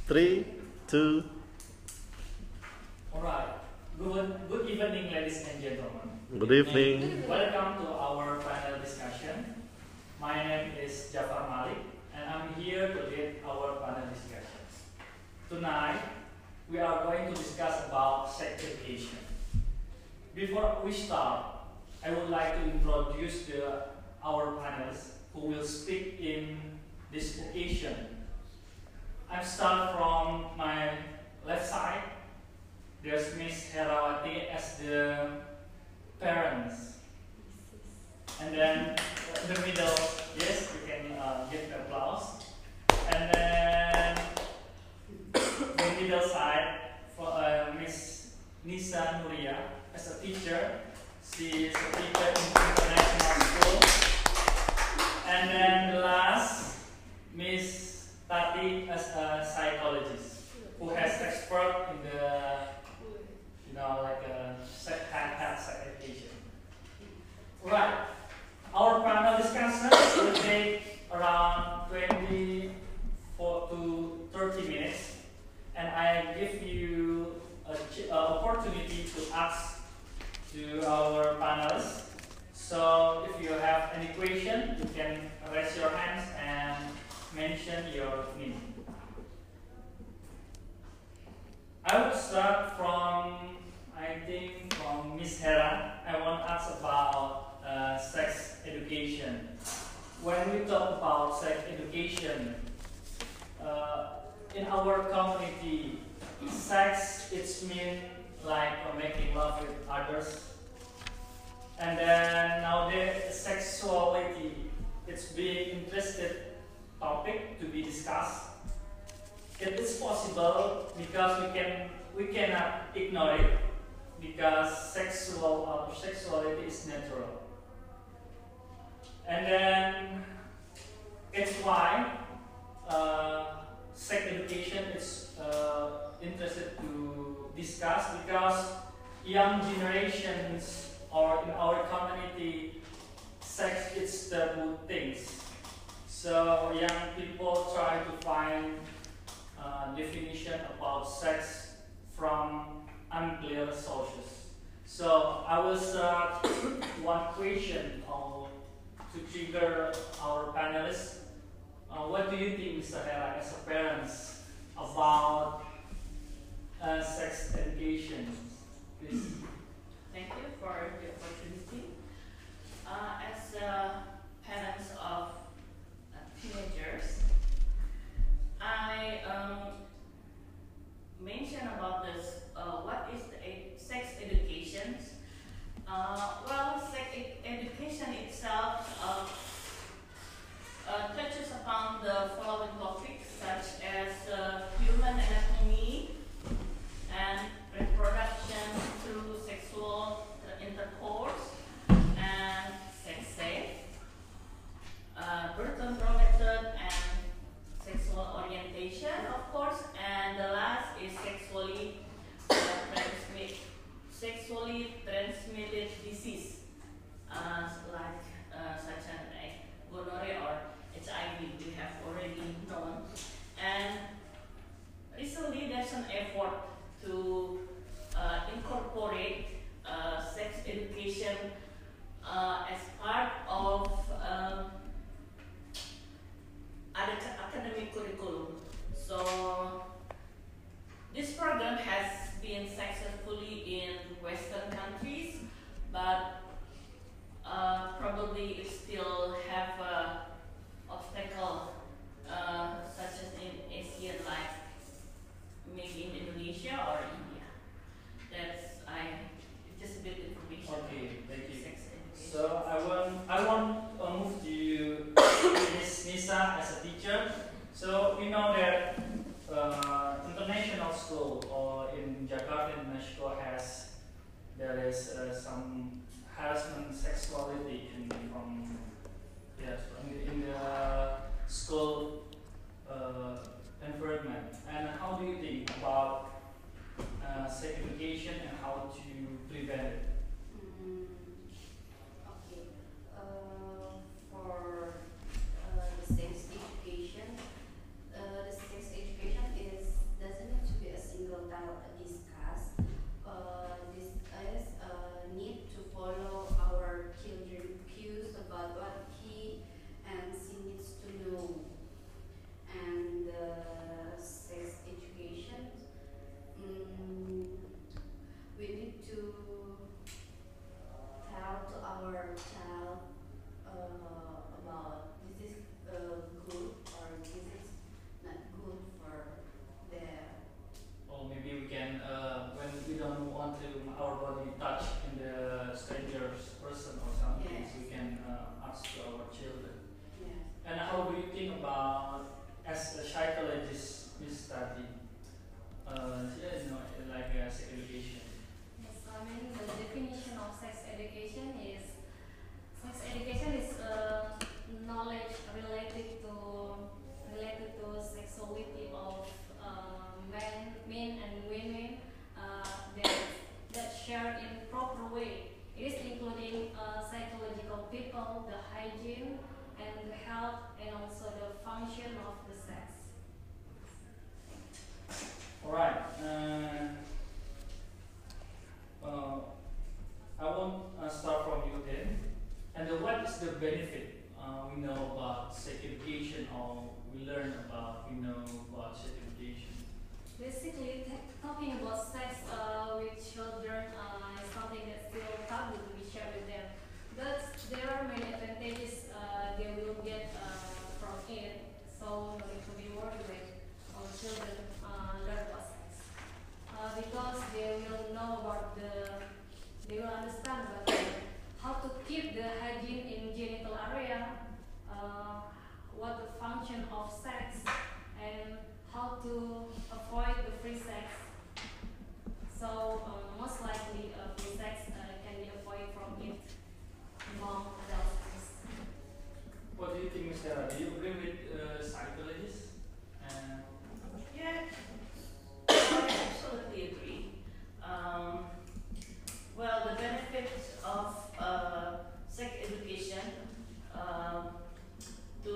Three, two. Alright. Good evening, ladies and gentlemen. Good evening. Welcome to our panel discussion. My name is Jafar Malik, and I'm here to lead our panel discussion. Tonight, we are going to discuss about sex education. Before we start, I would like to introduce our panelists who will speak in this occasion. I start from my left side. There's Miss Herawati as the parents. And then in the middle, yes, you can give applause. And then the middle side for Miss Nisa Nuria as a teacher. She is a teacher in international school. And then last, Miss Tati as a psychologist who has expert in the, sex education. Right. Our panel discussion will take around 24 to 30 minutes, and I give you an opportunity to ask to our panelists. So if you have any question, you can raise your hands and mention your name. I will start from, from Miss Hera. I want to ask about sex education. When we talk about sex education, in our community, sex, it's mean like making love with others. And then nowadays, sexuality, it's being interested topic to be discussed. It is possible because we cannot ignore it because sexuality is natural. And then it's why sex education is interested to discuss because young generations or in our community, sex is taboo things. So young people try to find definition about sex from unclear sources. So I will start one question to trigger our panelists. What do you think, Mr. Hera, as a parents, about sex education? Please. Thank you for the opportunity. As parents of teenagers, I mention about this. What is the sex education? Well, sex education itself touches upon the following topics, such as human anatomy and reproduction through sexual intercourse and sex safe, birth control method and sexual orientation, of course, and the last is sexually transmitted disease, such as gonorrhea or HIV. We have already known, and recently there's an effort to incorporate sex education as part of academic curriculum. So this program has been successfully in Western countries, but probably it still have obstacle such as in Asia, like maybe in Indonesia or India. That's just a bit information. Okay, thank you. Sex education. So I want to move to you, Miss Nisa, as a teacher. So we know that international school or in Jakarta International there is some harassment sexuality in the school environment. And how do you think about sex education and how to prevent it? Okay. For the sex education is Miss Tati, like sex education. Yes, I mean the definition of sex education is knowledge related to sexuality of men and women that shared in proper way. It is including psychological people, the hygiene and the health, and also the function of the sex. Alright. I want to start from you then. And what is the benefit we know about sex education, or we learn about sex education? Basically, talking about sex with children is something that's still taboo to be shared with them. But there are many advantages they will get from it, so no need to be worried when our children learn about sex. Because they will know they will understand about how to keep the hygiene in genital area, what the function of sex, and how to avoid the free sex. So most likely free sex can be avoided from it among adults. What do you think, Mr. Ra? Do you agree with psychologists? Yeah, I absolutely agree. Well, the benefits of sex education to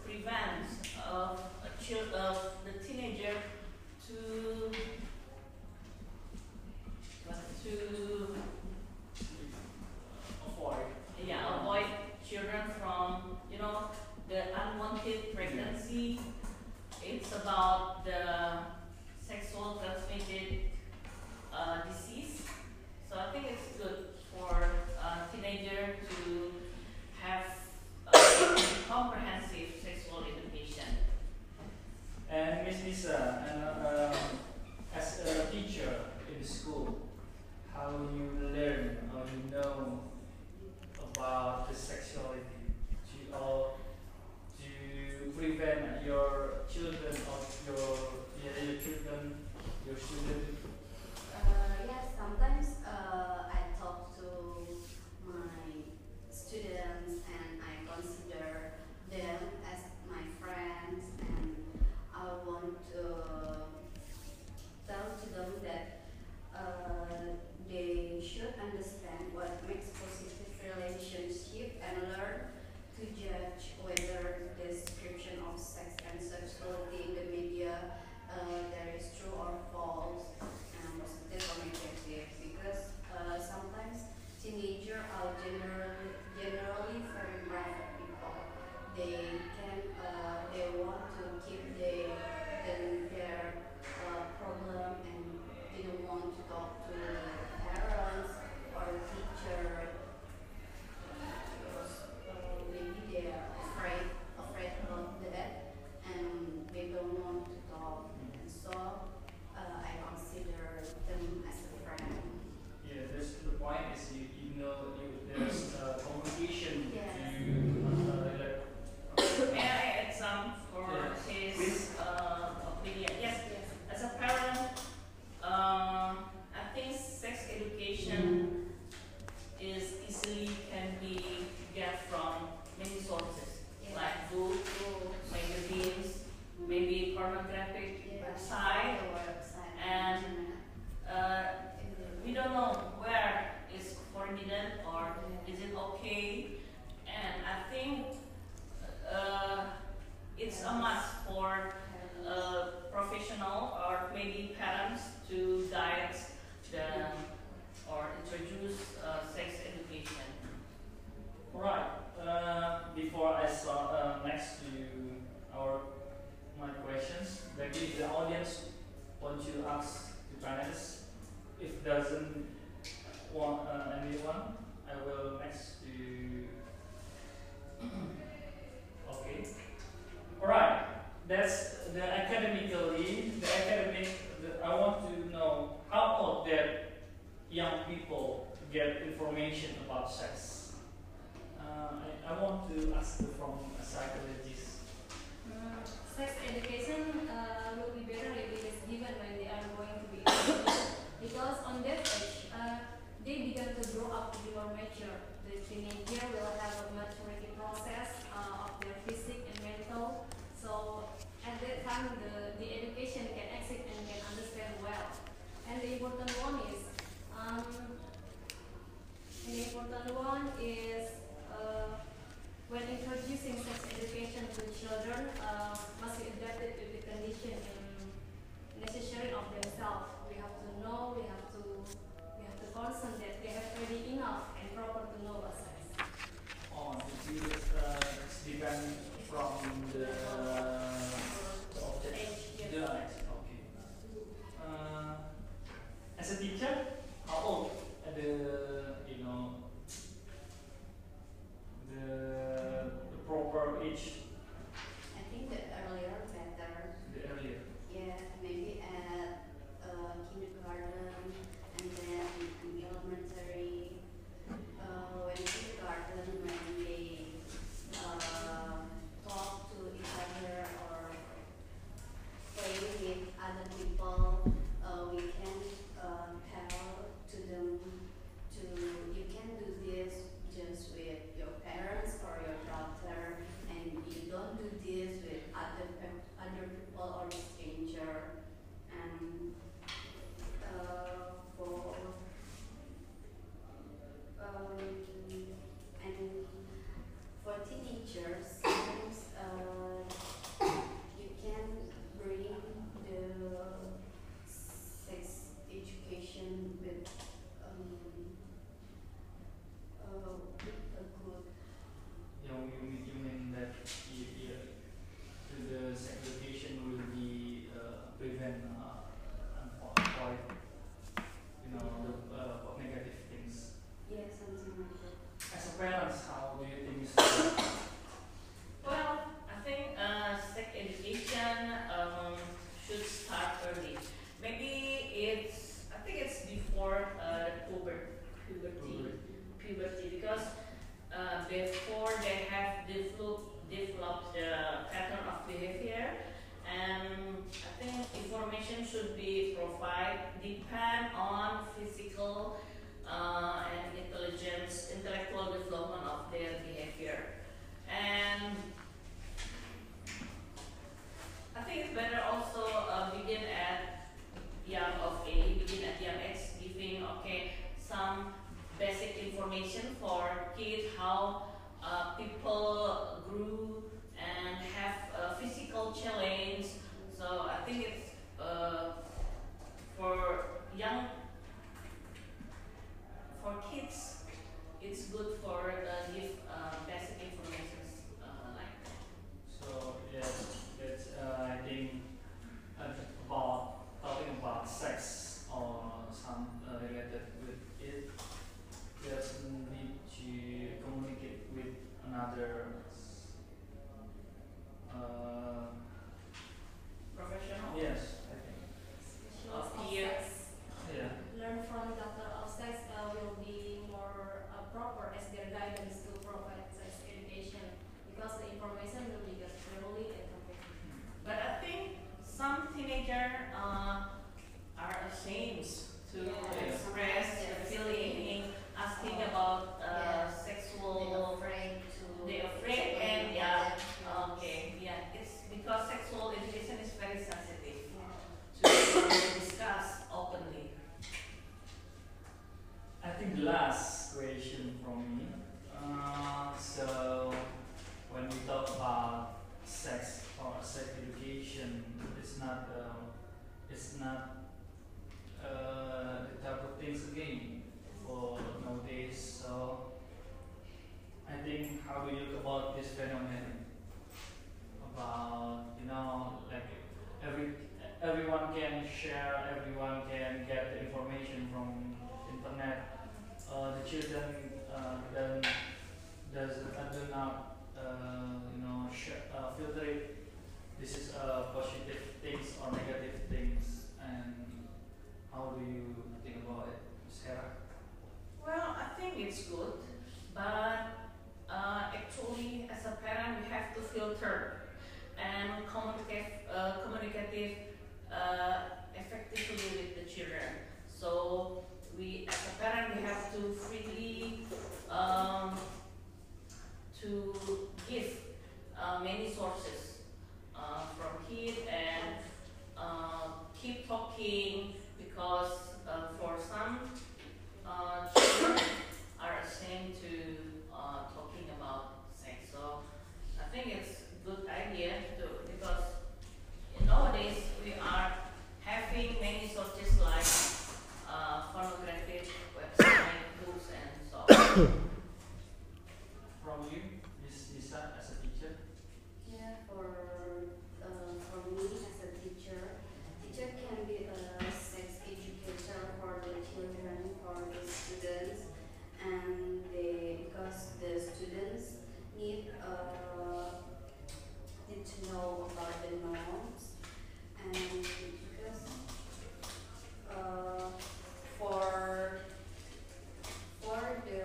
prevent of the teenager to avoid children from the unwanted pregnancy. It's about the sexual transmitted disease. So I think it's good for a teenager to have comprehensive sexual education. And Miss Lisa, as a teacher in the school, how you learn, how you know about the sexuality to prevent your children your student. Yes, sometimes I talk to my students and I consider them as my friends, and I want to tell to them that they should understand what makes positive relationship and learn to judge whether the description of sex and sexuality in the media there is true or false, and positive or negative, because sometimes teenagers are generally very private people. They want to keep their problem, and they don't want to talk to the parents or the teacher because maybe they are afraid about that, and they don't want to talk. And so I consider them as a friend. Yeah, that's the point. Is there's communication Yes. May I add some for his Please. opinion? Yes. As a parent, I think sex education is easily can be get from many sources, Yes. like books, magazines, maybe pornographic website, and we don't know where is forbidden or is it okay. And I think it's a must for professional or maybe parents to guide them or introduce sex education. Alright. Before I start next to my questions, maybe the audience want you to ask the panelists. If doesn't want anyone, I will next to. Okay. Alright. That's the academically. I want to know how about that young people get information about sex. I want to ask from a psychologist. Sex education will early. Maybe I think it's before puberty, because before they have developed the pattern of behavior, and I think information should be provided depend on physical and intellectual development of their behavior. And I think it's better also begin at young age, giving some basic information for kids how people grew and have a physical challenge. So I think it's for kids, it's good for give basic information like that. So yes, that's I think about talking about sex or some related with it. Just need to communicate with another Professional. yes, I think Specialist of Peer. sex. yeah. Learn from doctor of sex will be more proper as their guidance to provide sex education, because the information will be just clearly and completely. But I think some teenagers are ashamed to Yeah. express the feeling in asking about sexual. They're afraid, and it's because sexual education is very sensitive to discuss openly. I think the last question from me. So when we talk about sex or sex education, it's not the type of things again for nowadays. So I think how do you look about this phenomenon? About like everyone can share, everyone can get the information from internet. The children then do not filter it. This is positive things or negative things, and how do you think about it, Sarah? Well, I think it's good, but actually, as a parent, we have to filter and communicative effectively with the children. So we, as a parent, we have to freely to give many sources from kids, and keep talking, because for some children are ashamed to talking about sex. So I think it's a good idea because nowadays we are having many sources like pornographic website, books, and so on. From you, Miss Lisa, as a teacher? Yeah, for me as a teacher can be a sex educator for the children, for the students, and because the students need to know about the norms, and because for the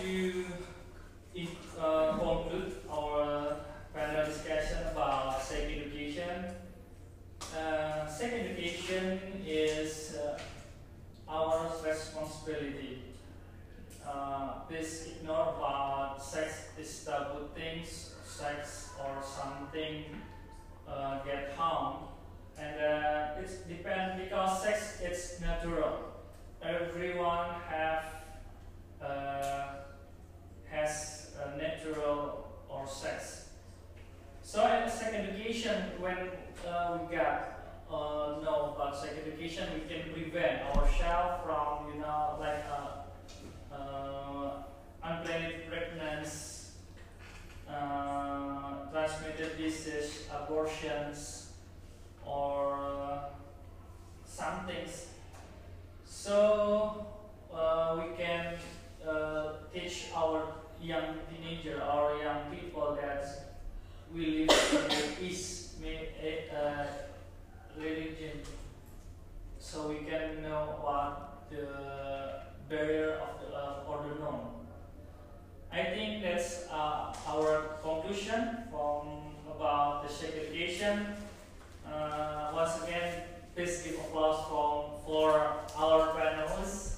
to conclude our panel discussion about sex education. Sex education is our responsibility. Please ignore about sex is taboo things, sex or something get harmed, and it's depend because sex is natural. Everyone has a natural or sex. So in sex education, when we got know about sex education, we can prevent ourselves from unplanned pregnancy, transmitted disease, abortions, or some things. So we can teach our young teenager or young people that we live in the peace religion, so we can know what the barrier of the or the norm. I think that's our conclusion from about the sex education. Once again, please give applause for our panelists.